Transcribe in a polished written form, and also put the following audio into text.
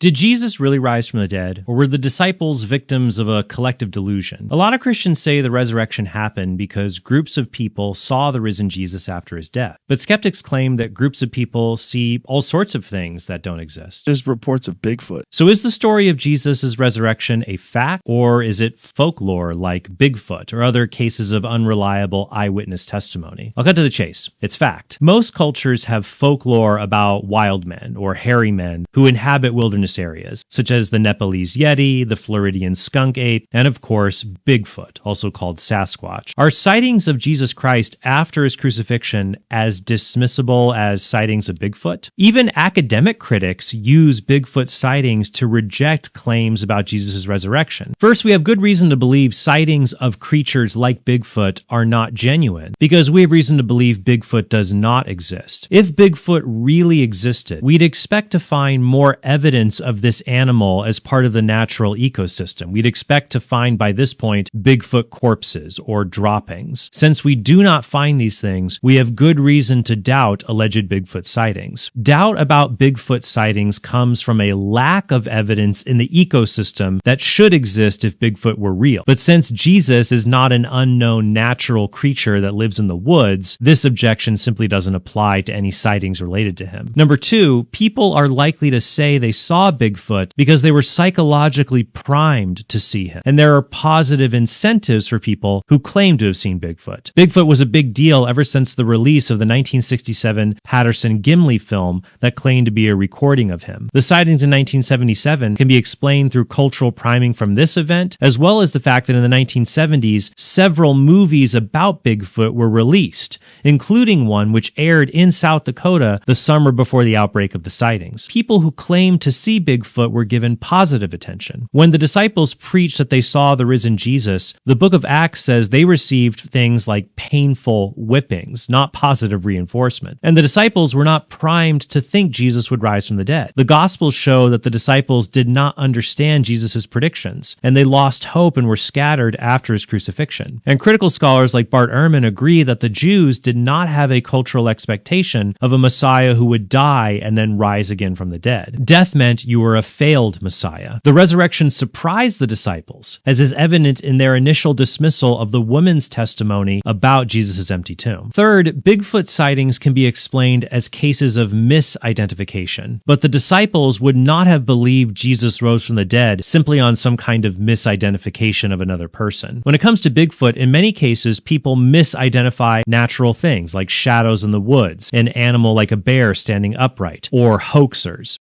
Did Jesus really rise from the dead, or were the disciples victims of a collective delusion? A lot of Christians say the resurrection happened because groups of people saw the risen Jesus after his death. But skeptics claim that groups of people see all sorts of things that don't exist. There's reports of Bigfoot. So is the story of Jesus' resurrection a fact, or is it folklore like Bigfoot or other cases of unreliable eyewitness testimony? I'll cut to the chase. It's fact. Most cultures have folklore about wild men or hairy men who inhabit wilderness areas, such as the Nepalese Yeti, the Floridian skunk ape, and of course, Bigfoot, also called Sasquatch. Are sightings of Jesus Christ after his crucifixion as dismissible as sightings of Bigfoot? Even academic critics use Bigfoot sightings to reject claims about Jesus' resurrection. First, we have good reason to believe sightings of creatures like Bigfoot are not genuine, because we have reason to believe Bigfoot does not exist. If Bigfoot really existed, we'd expect to find more evidence of this animal as part of the natural ecosystem. We'd expect to find by this point Bigfoot corpses or droppings. Since we do not find these things, we have good reason to doubt alleged Bigfoot sightings. Doubt about Bigfoot sightings comes from a lack of evidence in the ecosystem that should exist if Bigfoot were real. But since Jesus is not an unknown natural creature that lives in the woods, this objection simply doesn't apply to any sightings related to him. Number two, people are likely to say they saw Bigfoot because they were psychologically primed to see him. And there are positive incentives for people who claim to have seen Bigfoot. Bigfoot was a big deal ever since the release of the 1967 Patterson-Gimli film that claimed to be a recording of him. The sightings in 1977 can be explained through cultural priming from this event, as well as the fact that in the 1970s, several movies about Bigfoot were released, including one which aired in South Dakota the summer before the outbreak of the sightings. People who claimed to see Bigfoot were given positive attention. When the disciples preached that they saw the risen Jesus, the book of Acts says they received things like painful whippings, not positive reinforcement. And the disciples were not primed to think Jesus would rise from the dead. The Gospels show that the disciples did not understand Jesus' predictions, and they lost hope and were scattered after his crucifixion. And critical scholars like Bart Ehrman agree that the Jews did not have a cultural expectation of a Messiah who would die and then rise again from the dead. Death meant you were a failed Messiah. The resurrection surprised the disciples, as is evident in their initial dismissal of the woman's testimony about Jesus' empty tomb. Third, Bigfoot sightings can be explained as cases of misidentification, but the disciples would not have believed Jesus rose from the dead simply on some kind of misidentification of another person. When it comes to Bigfoot, in many cases, people misidentify natural things like shadows in the woods, an animal like a bear standing upright, or hoaxers.